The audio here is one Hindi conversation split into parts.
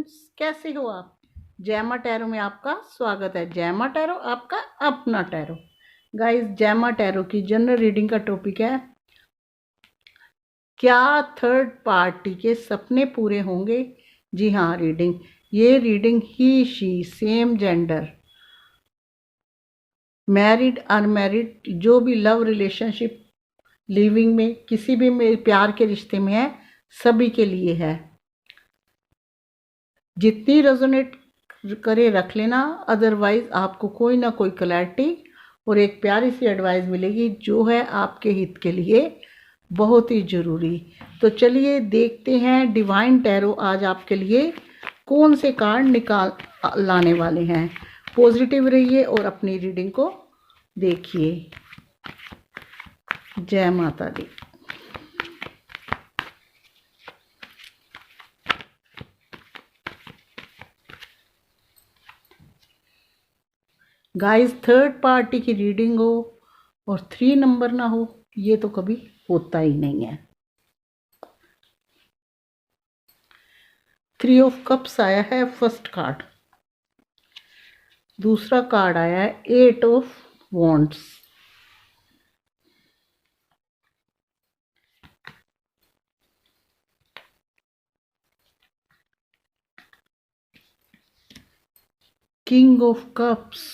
फ्रेंड्स, कैसे हो आप? जैमा टैरो में आपका स्वागत है। जैमा टैरो आपका अपना टैरो। गाइस, जैमा टैरो की जनरल रीडिंग का टॉपिक है, क्या थर्ड पार्टी के सपने पूरे होंगे? जी हाँ, ये reading he she same gender, married unmarried, जो भी लव रिलेशनशिप लिविंग में किसी भी में प्यार के रिश्ते में है, सभी के लिए है। जितनी रेजोनेट करे रख लेना, अदरवाइज आपको कोई ना कोई क्लैरिटी और एक प्यारी सी एडवाइस मिलेगी जो है आपके हित के लिए बहुत ही ज़रूरी। तो चलिए देखते हैं डिवाइन टैरो आज आपके लिए कौन से कार्ड निकाल लाने वाले हैं। पॉजिटिव रहिए और अपनी रीडिंग को देखिए। जय माता दी। गाइस, थर्ड पार्टी की रीडिंग हो और 3 नंबर ना हो, ये तो कभी होता ही नहीं है। 3 ऑफ कप्स आया है फर्स्ट कार्ड। दूसरा कार्ड आया है 8 of wands. King of cups.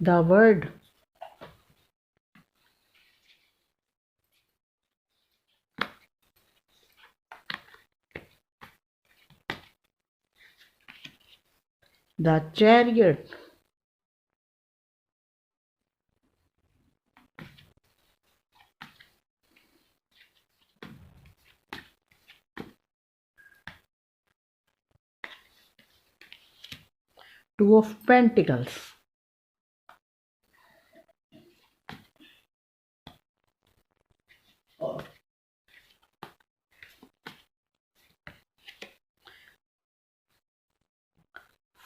The word. The chariot. Two of pentacles.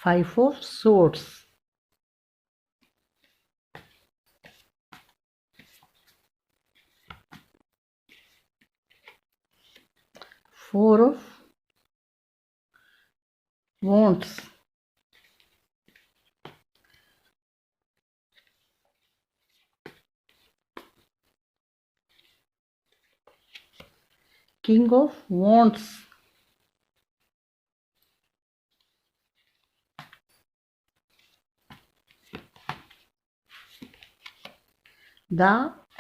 Five of swords. Four of wands. King of wands. The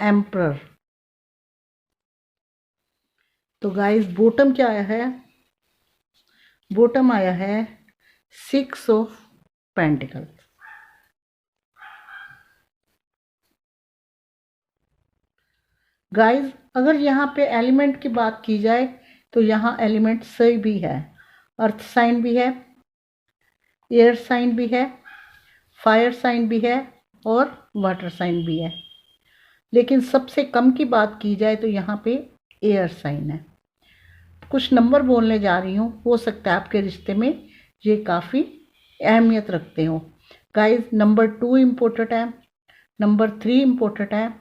emperor. तो गाइस, बॉटम क्या आया है? बॉटम आया है 6 ऑफ पेंटिकल्स। गाइस, अगर यहाँ पे एलिमेंट की बात की जाए तो यहाँ एलिमेंट सही भी है। अर्थ साइन भी है, एयर साइन भी है, फायर साइन भी है और वाटर साइन भी है। लेकिन सबसे कम की बात की जाए तो यहाँ पे एयर साइन है। कुछ नंबर बोलने जा रही हूँ, हो सकता है आपके रिश्ते में ये काफ़ी अहमियत रखते हो। गाइस, नंबर 2 इम्पोर्टेंट है, नंबर 3 इम्पोर्टेंट है,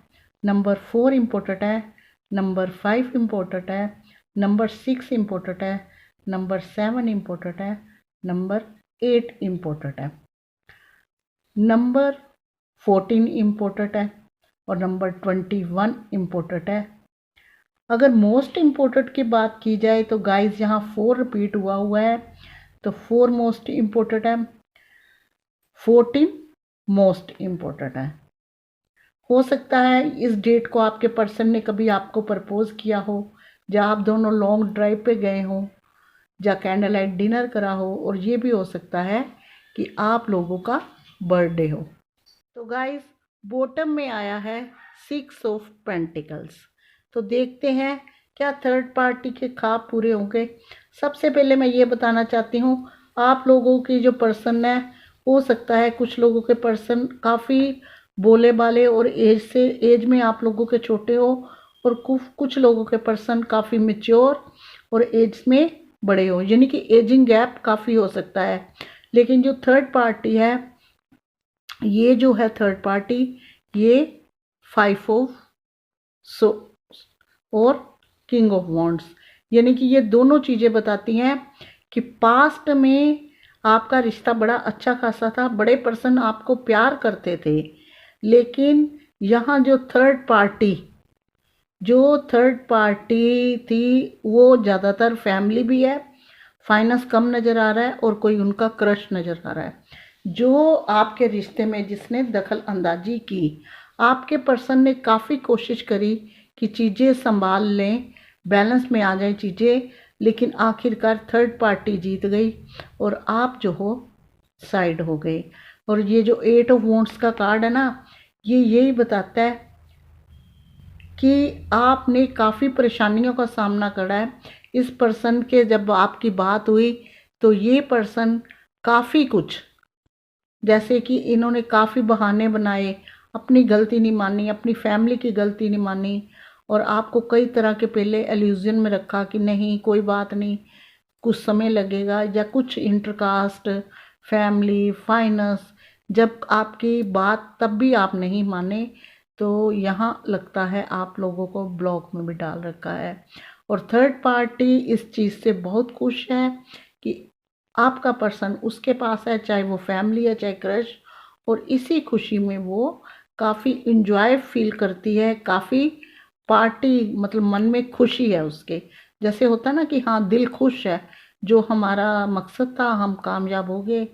नंबर 4 इम्पोर्टेंट है, नंबर 5 इम्पोर्टेंट है, नंबर 6 इम्पोर्टेंट है, नंबर 7 इम्पोर्टेंट है, नंबर 8 इम्पोर्टेंट है, नंबर 14 इम्पोर्टेंट है और नंबर 21 इम्पोर्टेंट है। अगर मोस्ट इम्पोर्टेंट की बात की जाए तो गाइस, यहाँ 4 रिपीट हुआ है, तो 4 मोस्ट इम्पोर्टेंट है, 14 मोस्ट इम्पोर्टेंट है। हो सकता है इस डेट को आपके पर्सन ने कभी आपको प्रपोज किया हो, या आप दोनों लॉन्ग ड्राइव पे गए हों, या कैंडल लाइट डिनर करा हो, और ये भी हो सकता है कि आप लोगों का बर्थडे हो। तो गाइस, बॉटम में आया है 6 ऑफ पेंटिकल्स। तो देखते हैं क्या थर्ड पार्टी के ख्वाब पूरे होंगे। सबसे पहले मैं ये बताना चाहती हूँ, आप लोगों की जो पर्सन है, हो सकता है कुछ लोगों के पर्सन काफ़ी बोले बाले और एज में आप लोगों के छोटे हो, और कुछ लोगों के पर्सन काफ़ी मैच्योर और एज में बड़े हो, यानी कि एजिंग गैप काफ़ी हो सकता है। लेकिन जो थर्ड पार्टी है, ये जो है थर्ड पार्टी, ये 5 ऑफ सो और किंग ऑफ वॉन्ड्स, यानी कि ये दोनों चीज़ें बताती हैं कि पास्ट में आपका रिश्ता बड़ा अच्छा खासा था, बड़े पर्सन आपको प्यार करते थे, लेकिन यहाँ जो थर्ड पार्टी थी वो ज़्यादातर फैमिली भी है, फाइनेंस कम नज़र आ रहा है, और कोई उनका क्रश नज़र आ रहा है जो आपके रिश्ते में जिसने दखल अंदाजी की। आपके पर्सन ने काफ़ी कोशिश करी कि चीज़ें संभाल लें, बैलेंस में आ जाए चीज़ें, लेकिन आखिरकार थर्ड पार्टी जीत गई और आप जो हो साइड हो गए। और ये जो 8 ऑफ वॉन्ड्स का कार्ड है ना, ये यही बताता है कि आपने काफ़ी परेशानियों का सामना करा है। इस पर्सन के जब आपकी बात हुई तो ये पर्सन काफ़ी कुछ, जैसे कि इन्होंने काफ़ी बहाने बनाए, अपनी गलती नहीं मानी, अपनी फैमिली की गलती नहीं मानी, और आपको कई तरह के पहले एल्यूजन में रखा कि नहीं कोई बात नहीं, कुछ समय लगेगा, या कुछ इंटरकास्ट फैमिली फाइनेंस, जब आपकी बात तब भी आप नहीं माने, तो यहाँ लगता है आप लोगों को ब्लॉक में भी डाल रखा है। और थर्ड पार्टी इस चीज़ से बहुत खुश है कि आपका पर्सन उसके पास है, चाहे वो फैमिली है चाहे क्रश, और इसी खुशी में वो काफ़ी इंजॉय फील करती है, काफ़ी पार्टी, मतलब मन में खुशी है उसके, जैसे होता ना कि हाँ दिल खुश है, जो हमारा मकसद था हम कामयाब हो गए,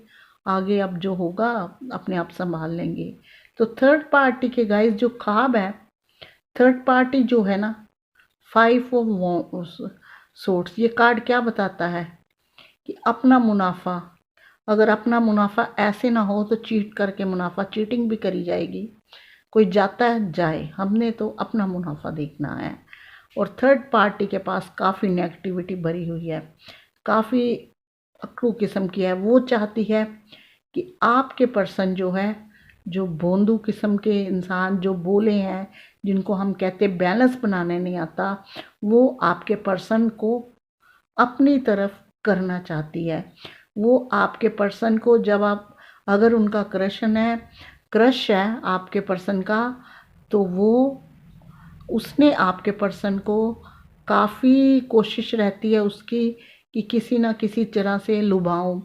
आगे अब जो होगा अपने आप संभाल लेंगे। तो थर्ड पार्टी के गाइस जो ख्वाब है, थर्ड पार्टी जो है ना, 5 ऑफ सोर्ट्स, ये कार्ड क्या बताता है कि अपना मुनाफा, अगर अपना मुनाफा ऐसे ना हो तो चीट करके मुनाफा, चीटिंग भी करी जाएगी, कोई जाता है जाए, हमने तो अपना मुनाफा देखना है। और थर्ड पार्टी के पास काफ़ी नेगेटिविटी भरी हुई है, काफ़ी अकड़ू किस्म की है, वो चाहती है कि आपके पर्सन जो है, जो भोंदू किस्म के इंसान जो बोले हैं, जिनको हम कहते बैलेंस बनाने नहीं आता, वो आपके पर्सन को अपनी तरफ करना चाहती है। वो आपके पर्सन को, जब आप, अगर उनका क्रश है आपके पर्सन का, तो वो उसने आपके पर्सन को काफ़ी कोशिश रहती है उसकी कि किसी ना किसी तरह से लुभाऊं,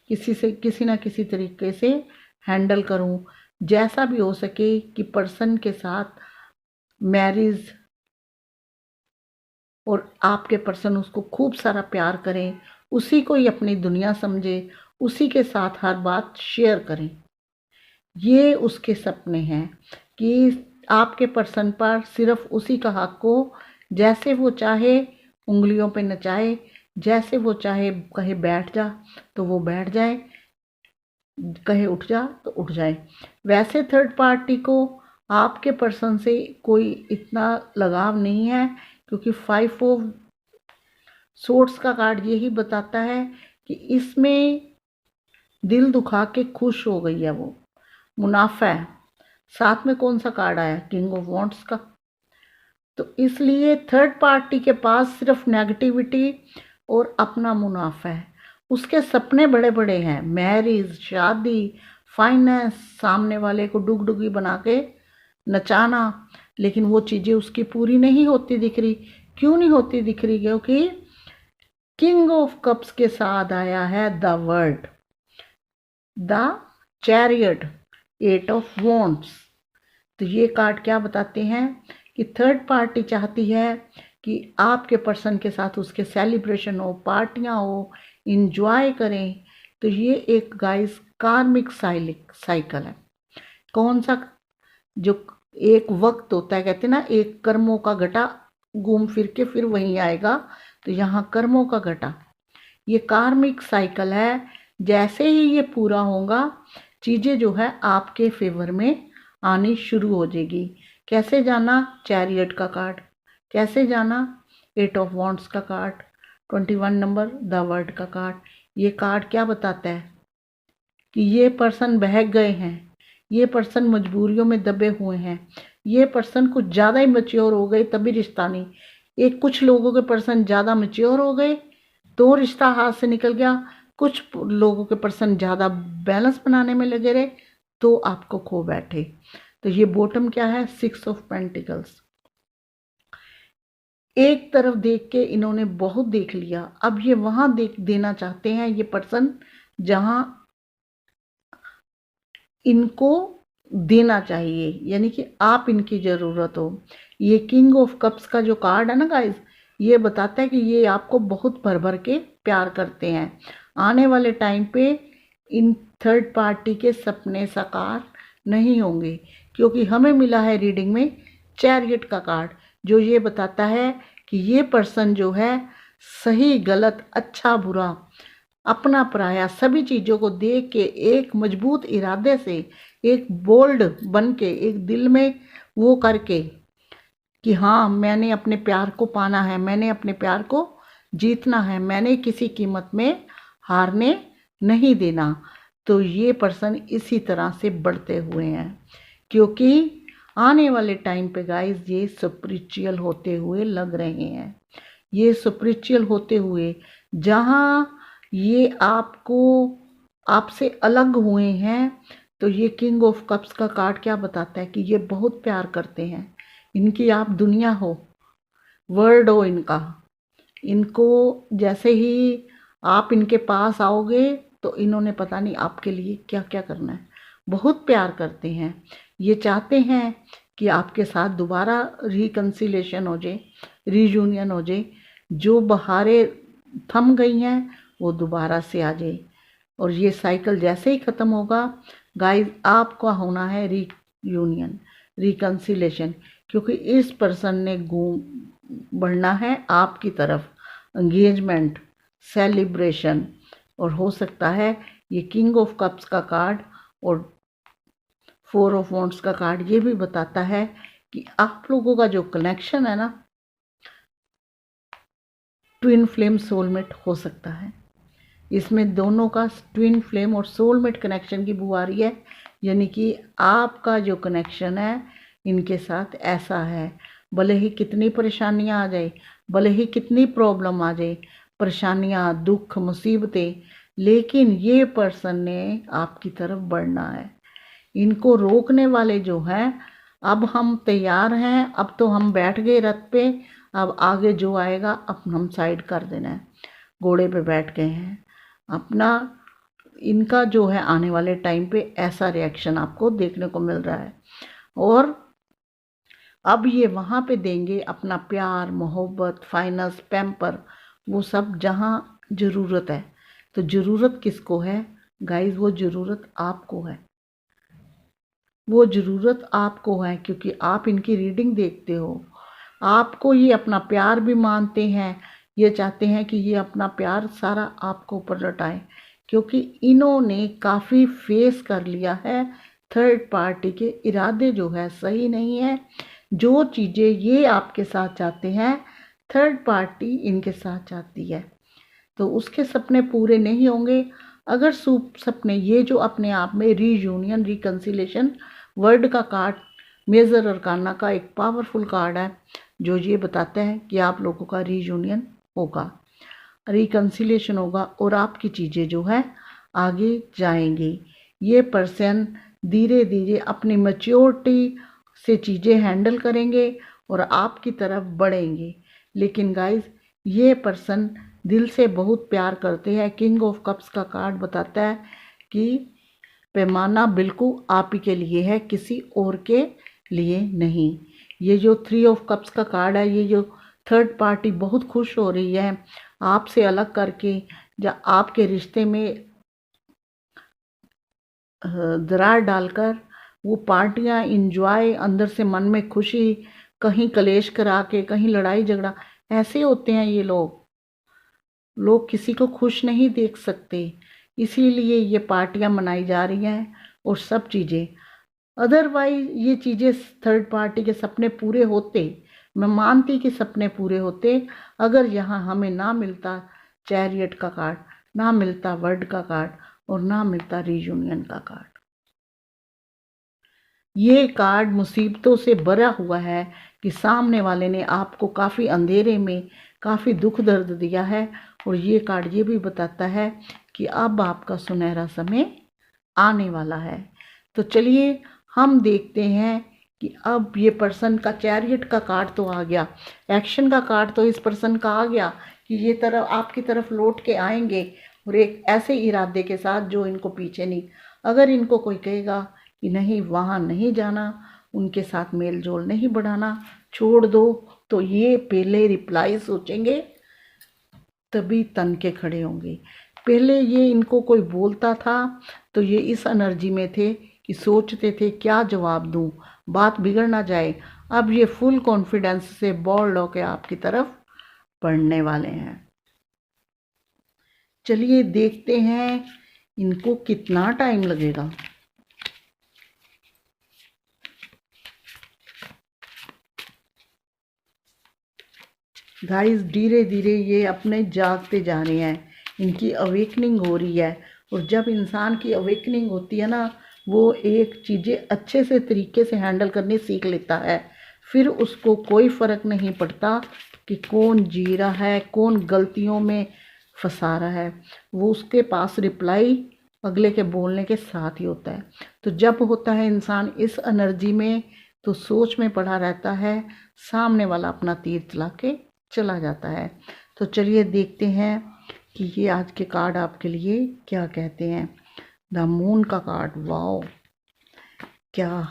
किसी ना किसी तरीके से हैंडल करूं, जैसा भी हो सके कि पर्सन के साथ मैरिज, और आपके पर्सन उसको खूब सारा प्यार करें, उसी को ही अपनी दुनिया समझे, उसी के साथ हर बात शेयर करें। ये उसके सपने हैं कि आपके पर्सन पर सिर्फ उसी का हक हो, जैसे वो चाहे उंगलियों पे नचाए, जैसे वो चाहे कहे बैठ जा तो वो बैठ जाए, कहे उठ जा तो उठ जाए। वैसे थर्ड पार्टी को आपके पर्सन से कोई इतना लगाव नहीं है, क्योंकि 5 ऑफ सोर्ट्स का कार्ड यही बताता है कि इसमें दिल दुखा के खुश हो गई है, वो मुनाफा है। साथ में कौन सा कार्ड आया, किंग ऑफ वॉन्ड्स का। तो इसलिए थर्ड पार्टी के पास सिर्फ नेगेटिविटी और अपना मुनाफा है। उसके सपने बड़े बड़े हैं, मैरिज, शादी, फाइनेंस, सामने वाले को डुगडुगी बना के नचाना, लेकिन वो चीज़ें उसकी पूरी नहीं होती दिख रही। क्यों नहीं होती दिख रही? क्योंकि किंग ऑफ कप्स के साथ आया है the world, the chariot, 8 of wands. तो ये कार्ड क्या बताते हैं कि थर्ड पार्टी चाहती है कि आपके पर्सन के साथ उसके सेलिब्रेशन हो, पार्टियां हो, इंजॉय करें। तो ये एक गाइस कार्मिक साइकिल है। कौन सा? जो एक वक्त होता है, कहते हैं ना, एक कर्मों का घटा घूम फिर के फिर वहीं आएगा, तो यहाँ कर्मों का घटा, ये कार्मिक साइकिल है। जैसे ही ये पूरा होगा, चीज़ें जो है आपके फेवर में आनी शुरू हो जाएगी। कैसे जाना? चैरियट का कार्ड। कैसे जाना? 8 ऑफ वॉन्ड्स का कार्ड, 21 नंबर द वर्ल्ड का कार्ड। ये कार्ड क्या बताता है कि ये पर्सन बहक गए हैं, ये पर्सन मजबूरियों में दबे हुए हैं, ये पर्सन कुछ ज़्यादा ही मैच्योर हो गए तभी रिश्ता नहीं। एक कुछ लोगों के पर्सन ज़्यादा मैच्योर हो गए तो रिश्ता हाथ से निकल गया, कुछ लोगों के पर्सन ज़्यादा बैलेंस बनाने में लगे रहे तो आपको खो बैठे। तो ये बॉटम क्या है, 6 ऑफ पेंटिकल्स। एक तरफ देख के इन्होंने बहुत देख लिया, अब ये वहां देना चाहते हैं ये पर्सन जहां इनको देना चाहिए, यानी कि आप इनकी ज़रूरत हो। ये किंग ऑफ कप्स का जो कार्ड है ना गाइस, ये बताता है कि ये आपको बहुत भर भर के प्यार करते हैं। आने वाले टाइम पे इन थर्ड पार्टी के सपने साकार नहीं होंगे, क्योंकि हमें मिला है रीडिंग में चैरियट का कार्ड, जो ये बताता है कि ये पर्सन जो है सही गलत अच्छा बुरा अपना पराया सभी चीज़ों को देख के एक मजबूत इरादे से, एक बोल्ड बन के, एक दिल में वो करके कि हाँ मैंने अपने प्यार को पाना है, मैंने अपने प्यार को जीतना है, मैंने किसी कीमत में हारने नहीं देना। तो ये पर्सन इसी तरह से बढ़ते हुए हैं, क्योंकि आने वाले टाइम पे गाइस ये स्पिरिचुअल होते हुए लग रहे हैं। ये स्पिरिचुअल होते हुए जहाँ ये आपसे अलग हुए हैं, तो ये किंग ऑफ कप्स का कार्ड क्या बताता है कि ये बहुत प्यार करते हैं। इनकी आप दुनिया हो, वर्ल्ड हो इनका। इनको जैसे ही आप इनके पास आओगे तो इन्होंने पता नहीं आपके लिए क्या क्या करना है। बहुत प्यार करते हैं, ये चाहते हैं कि आपके साथ दोबारा रिकन्सिलेशन हो जाए, रीयूनियन हो जाए। जो बहारें थम गई हैं वो दोबारा से आ जाए, और ये साइकिल जैसे ही ख़त्म होगा गाइस आपका होना है रीयूनियन, रिकन्सिलेशन, क्योंकि इस पर्सन ने बढ़ना है आपकी तरफ, एंगेजमेंट, सेलिब्रेशन। और हो सकता है ये किंग ऑफ कप्स का कार्ड और 4 ऑफ वॉन्ड्स का कार्ड ये भी बताता है कि आप लोगों का जो कनेक्शन है ना, ट्विन फ्लेम सोलमेट हो सकता है। इसमें दोनों का ट्विन फ्लेम और सोलमेट कनेक्शन की बू आ रही है, यानी कि आपका जो कनेक्शन है इनके साथ ऐसा है, भले ही कितनी परेशानियां आ जाए, भले ही कितनी प्रॉब्लम आ जाए, परेशानियां दुख मुसीबतें, लेकिन ये पर्सन ने आपकी तरफ बढ़ना है। इनको रोकने वाले जो हैं, अब हम तैयार हैं, अब तो हम बैठ गए रथ पे, अब आगे जो आएगा अब हम साइड कर देना है, घोड़े पे बैठ गए हैं अपना। इनका जो है आने वाले टाइम पे ऐसा रिएक्शन आपको देखने को मिल रहा है, और अब ये वहाँ पे देंगे अपना प्यार मोहब्बत फाइनेंस पैम्पर, वो सब जहाँ ज़रूरत है। तो ज़रूरत किसको है गाइस, वो ज़रूरत आपको है, वो ज़रूरत आपको है, क्योंकि आप इनकी रीडिंग देखते हो, आपको ये अपना प्यार भी मानते हैं, ये चाहते हैं कि ये अपना प्यार सारा आपको ऊपर लौटाएं, क्योंकि इन्होंने काफ़ी फेस कर लिया है थर्ड पार्टी के इरादे जो है सही नहीं है। जो चीज़ें ये आपके साथ चाहते हैं थर्ड पार्टी इनके साथ चाहती है, तो उसके सपने पूरे नहीं होंगे अगर सपने ये जो अपने आप में रीयूनियन रिकन्सिलेशन वर्ड का कार्ड मेजर अरकाना का एक पावरफुल कार्ड है, जो ये बताता है कि आप लोगों का रीयूनियन होगा, रिकन्सिलेशन होगा, और आपकी चीज़ें जो है आगे जाएंगी। ये पर्सन धीरे धीरे अपनी मैच्योरिटी से चीज़ें हैंडल करेंगे और आपकी तरफ बढ़ेंगे। लेकिन गाइस ये पर्सन दिल से बहुत प्यार करते हैं। किंग ऑफ कप्स का कार्ड बताता है कि पैमाना बिल्कुल आप ही के लिए है, किसी और के लिए नहीं। ये जो 3 ऑफ कप्स का कार्ड है, ये जो थर्ड पार्टी बहुत खुश हो रही है आपसे अलग करके, या आपके रिश्ते में दरार डालकर, वो पार्टियां इंजॉय अंदर से मन में खुशी, कहीं कलेश करा के कहीं लड़ाई झगड़ा, ऐसे होते हैं ये लोग किसी को खुश नहीं देख सकते, इसीलिए ये पार्टियां मनाई जा रही हैं और सब चीज़ें। अदरवाइज ये चीज़ें थर्ड पार्टी के सपने पूरे होते, मैं मानती कि सपने पूरे होते, अगर यहाँ हमें ना मिलता चैरियट का कार्ड, ना मिलता वर्ड का कार्ड, और ना मिलता रीयूनियन का कार्ड। ये कार्ड मुसीबतों से भरा हुआ है कि सामने वाले ने आपको काफ़ी अंधेरे में काफ़ी दुख दर्द दिया है, और ये कार्ड ये भी बताता है कि अब आपका सुनहरा समय आने वाला है। तो चलिए हम देखते हैं कि अब ये पर्सन का चैरियट का कार्ड तो आ गया, एक्शन का कार्ड तो इस पर्सन का आ गया कि ये तरफ आपकी तरफ लौट के आएंगे और एक ऐसे इरादे के साथ जो इनको पीछे नहीं। अगर इनको कोई कहेगा कि नहीं वहाँ नहीं जाना, उनके साथ मेल जोल नहीं बढ़ाना, छोड़ दो, तो ये पहले रिप्लाई सोचेंगे तभी तन के खड़े होंगे। पहले ये इनको कोई बोलता था तो ये इस एनर्जी में थे कि सोचते थे क्या जवाब दूं, बात बिगड़ ना जाए। अब ये फुल कॉन्फिडेंस से बोल्ड होकर आपकी तरफ बढ़ने वाले हैं। चलिए देखते हैं इनको कितना टाइम लगेगा। गाइस धीरे धीरे ये अपने जागते जा रहे हैं, इनकी अवेकनिंग हो रही है। और जब इंसान की अवेकनिंग होती है ना, वो एक चीज़ें अच्छे से तरीके से हैंडल करनी सीख लेता है। फिर उसको कोई फ़र्क नहीं पड़ता कि कौन जी रहा है, कौन गलतियों में फंसा रहा है। वो उसके पास रिप्लाई अगले के बोलने के साथ ही होता है। तो जब होता है इंसान इस एनर्जी में तो सोच में पड़ा रहता है, सामने वाला अपना तीर चला के चला जाता है। तो चलिए देखते हैं कि ये आज के कार्ड आपके लिए क्या कहते हैं। द मून का कार्ड, वाओ क्या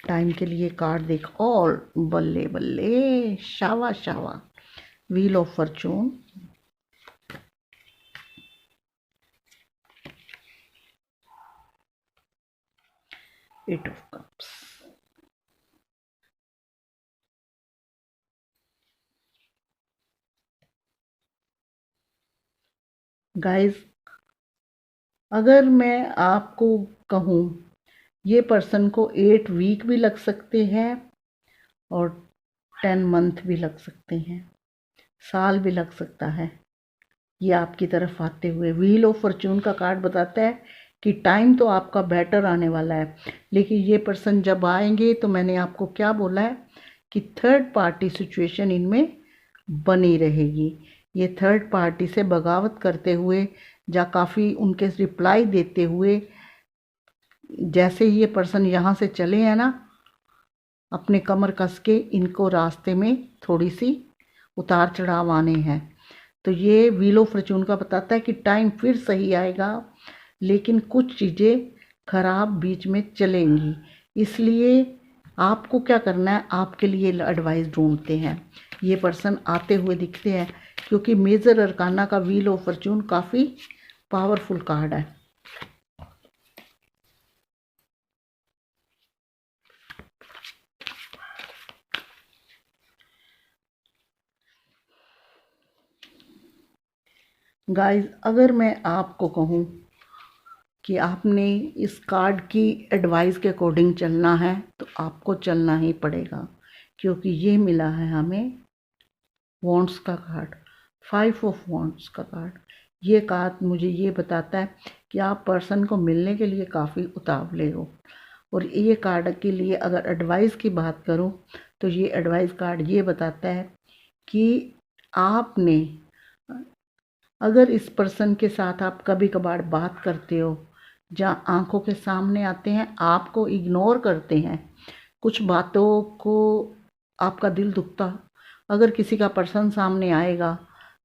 टाइम के लिए कार्ड देख। ऑल बल्ले बल्ले, शावा शावा। Wheel of fortune, eight of cups, guys अगर मैं आपको कहूँ ये पर्सन को 8 वीक भी लग सकते हैं और 10 मंथ भी लग सकते हैं, साल भी लग सकता है ये आपकी तरफ आते हुए। व्हील ऑफ फॉर्चून का कार्ड बताता है कि टाइम तो आपका बेटर आने वाला है, लेकिन ये पर्सन जब आएंगे तो मैंने आपको क्या बोला है कि थर्ड पार्टी सिचुएशन इनमें बनी रहेगी। ये थर्ड पार्टी से बगावत करते हुए या काफ़ी उनके रिप्लाई देते हुए, जैसे ही ये पर्सन यहाँ से चले हैं ना, अपने कमर कस के इनको रास्ते में थोड़ी सी उतार चढ़ाव आने हैं। तो ये व्हील ऑफ फॉर्चून का बताता है कि टाइम फिर सही आएगा, लेकिन कुछ चीज़ें खराब बीच में चलेंगी। इसलिए आपको क्या करना है, आपके लिए एडवाइस ढूंढते हैं। ये पर्सन आते हुए दिखते हैं क्योंकि मेजर अरकाना का व्हील ऑफ फॉर्चून काफ़ी पावरफुल कार्ड है। गाइस अगर मैं आपको कहूँ कि आपने इस कार्ड की एडवाइस के अकॉर्डिंग चलना है तो आपको चलना ही पड़ेगा, क्योंकि ये मिला है हमें वॉन्ड्स का कार्ड, 5 ऑफ वॉन्ड्स का कार्ड। ये कार्ड मुझे ये बताता है कि आप पर्सन को मिलने के लिए काफ़ी उतावले हो। और ये कार्ड के लिए अगर एडवाइस की बात करूं तो ये एडवाइस कार्ड ये बताता है कि आपने अगर इस पर्सन के साथ आप कभी कभार बात करते हो जहाँ आंखों के सामने आते हैं, आपको इग्नोर करते हैं, कुछ बातों को आपका दिल दुखता, अगर किसी का पर्सन सामने आएगा,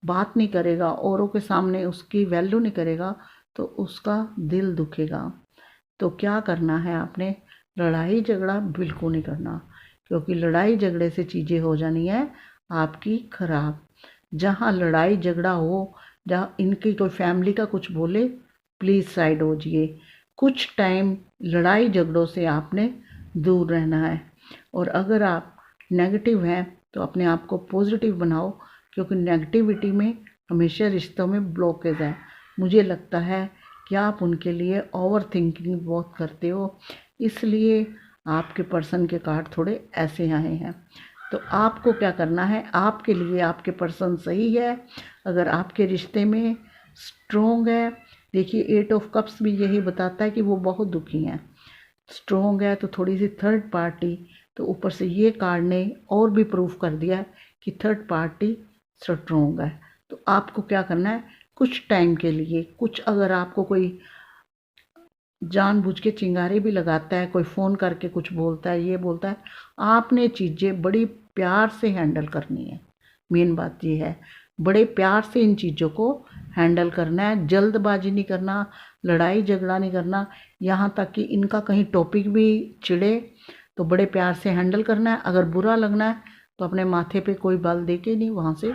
बात नहीं करेगा, औरों के सामने उसकी वैल्यू नहीं करेगा तो उसका दिल दुखेगा। तो क्या करना है आपने, लड़ाई झगड़ा बिल्कुल नहीं करना, क्योंकि लड़ाई झगड़े से चीज़ें हो जानी है आपकी खराब। जहाँ लड़ाई झगड़ा हो, जहाँ इनकी कोई फैमिली का कुछ बोले, प्लीज़ साइड हो जाइए। कुछ टाइम लड़ाई झगड़ों से आपने दूर रहना है। और अगर आप नेगेटिव हैं तो अपने आप को पॉजिटिव बनाओ, क्योंकि नेगेटिविटी में हमेशा रिश्तों में ब्लॉकेज है। मुझे लगता है कि आप उनके लिए ओवर थिंकिंग बहुत करते हो, इसलिए आपके पर्सन के कार्ड थोड़े ऐसे आए हैं। तो आपको क्या करना है, आपके लिए आपके पर्सन सही है, अगर आपके रिश्ते में स्ट्रोंग है। देखिए 8 ऑफ कप्स भी यही बताता है कि वो बहुत दुखी हैं। स्ट्रोंग है तो थोड़ी सी थर्ड पार्टी, तो ऊपर से ये कार्ड ने और भी प्रूफ कर दिया कि थर्ड पार्टी स्ट्रोंग है। तो आपको क्या करना है, कुछ टाइम के लिए, कुछ अगर आपको कोई जानबूझ के चिंगारी भी लगाता है, कोई फ़ोन करके कुछ बोलता है, ये बोलता है, आपने चीज़ें बड़ी प्यार से हैंडल करनी है। मेन बात ये है, बड़े प्यार से इन चीज़ों को हैंडल करना है, जल्दबाजी नहीं करना, लड़ाई झगड़ा नहीं करना, यहाँ तक कि इनका कहीं टॉपिक भी छिड़े तो बड़े प्यार से हैंडल करना है। अगर बुरा लगना है तो अपने माथे पे कोई बल दे के नहीं, वहाँ से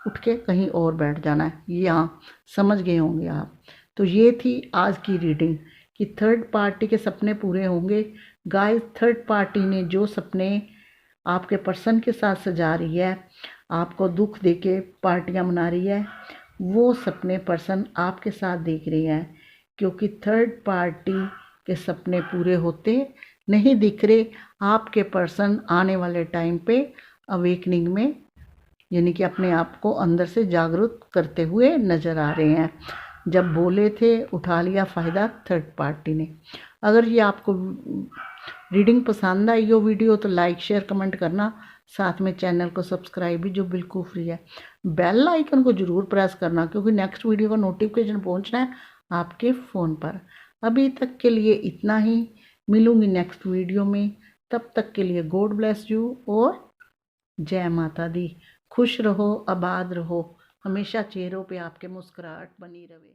उठ के कहीं और बैठ जाना है। ये यहाँ समझ गए होंगे आप। तो ये थी आज की रीडिंग कि थर्ड पार्टी के सपने पूरे होंगे। गाइस, थर्ड पार्टी ने जो सपने आपके पर्सन के साथ सजा रही है, आपको दुख देके पार्टियां मना रही है, वो सपने पर्सन आपके साथ देख रही है, क्योंकि थर्ड पार्टी के सपने पूरे होते नहीं दिख रहे। आपके पर्सन आने वाले टाइम पे अवेकनिंग में, यानी कि अपने आप को अंदर से जागरूक करते हुए नज़र आ रहे हैं। जब बोले थे उठा लिया फ़ायदा थर्ड पार्टी ने। अगर ये आपको रीडिंग पसंद आई हो वीडियो तो लाइक शेयर कमेंट करना, साथ में चैनल को सब्सक्राइब भी जो बिल्कुल फ्री है। बेल आइकन को ज़रूर प्रेस करना, क्योंकि नेक्स्ट वीडियो का नोटिफिकेशन पहुंचना है आपके फ़ोन पर। अभी तक के लिए इतना ही, मिलूँगी नेक्स्ट वीडियो में। तब तक के लिए गॉड ब्लेस यू और जय माता दी। खुश रहो, आबाद रहो, हमेशा चेहरों पे आपके मुस्कुराहट बनी रहे।